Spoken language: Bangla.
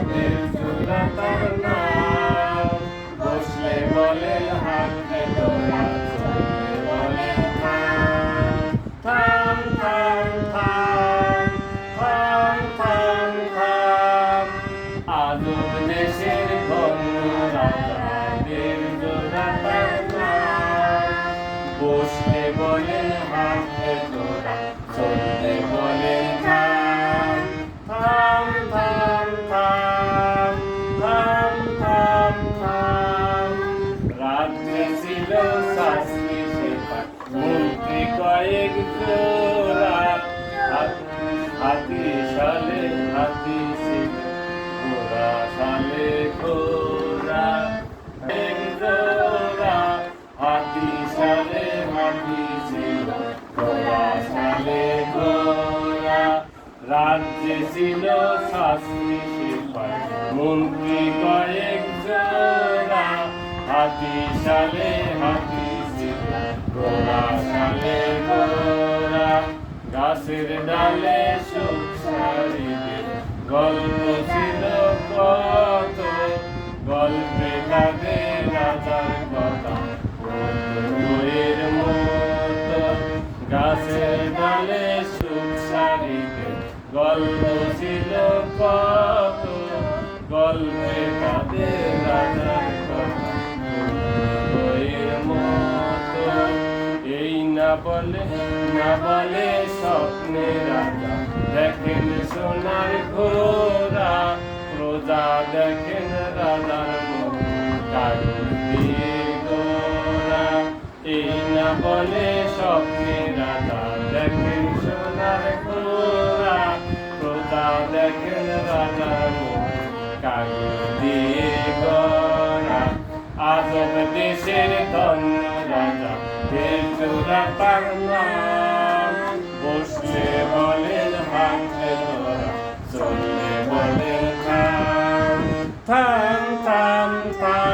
দিল চূড়া তার নাম। বসলে বলেন হাঁটলে তোরা, চললে বলেন থাম। থাম থাম থাম থাম থাম থাম। আজব দেশের ধন্য রাজা, দিল চূড়া তার নাম। বসলে বলেন হাঁটলে তোরা, চললে বলেন থাম। থাম থাম থাম থাম থাম থাম। রাজ্যে ছিল শাস্তি সেপাই, মন্ত্রী কয়েক জোড়া। হাতি সালে হাতি ছিল, ঘোড়া সালে ঘোড়া। এক জোড়া হাতি সালে হাতি ছিল, ঘোড়া সালে ঘোড়া। রাজ্যে ছিল শাস্তি সেপাই, মন্ত্রী কয়েক জোড়া। হাতি সালে হাতি ছিল, ঘোড়া সালে ঘোড়া। গাছের ডালে সুখ সারিদের গল্প ছিল কত। গল্পে তাদের রাজার কথা, বইয়ের মতো। গাছের ডালে সুখ সারিদের গল্প ছিল কত। গল্পে তাদের রাজার কথা, বইয়ের মতো। এই না বলে স্বপ্নে রাজা, দেখেন সোনার ঘোড়া। প্রজা দেখেন রাজার মুখ, কাগজ দিয়ে গোরা। এই না বলে স্বপ্নে রাজা, দেখেন সোনার ঘোড়া। প্রজা দেখেন রাজার মুখ, কাগজ দিয়ে গোরা। আজব দেশের ধন্য রাজা, দিল চূড়া তার নাম। বসলে বলেন হাঁটলে তোরা, চললে বলেন থাম। থাম থাম থাম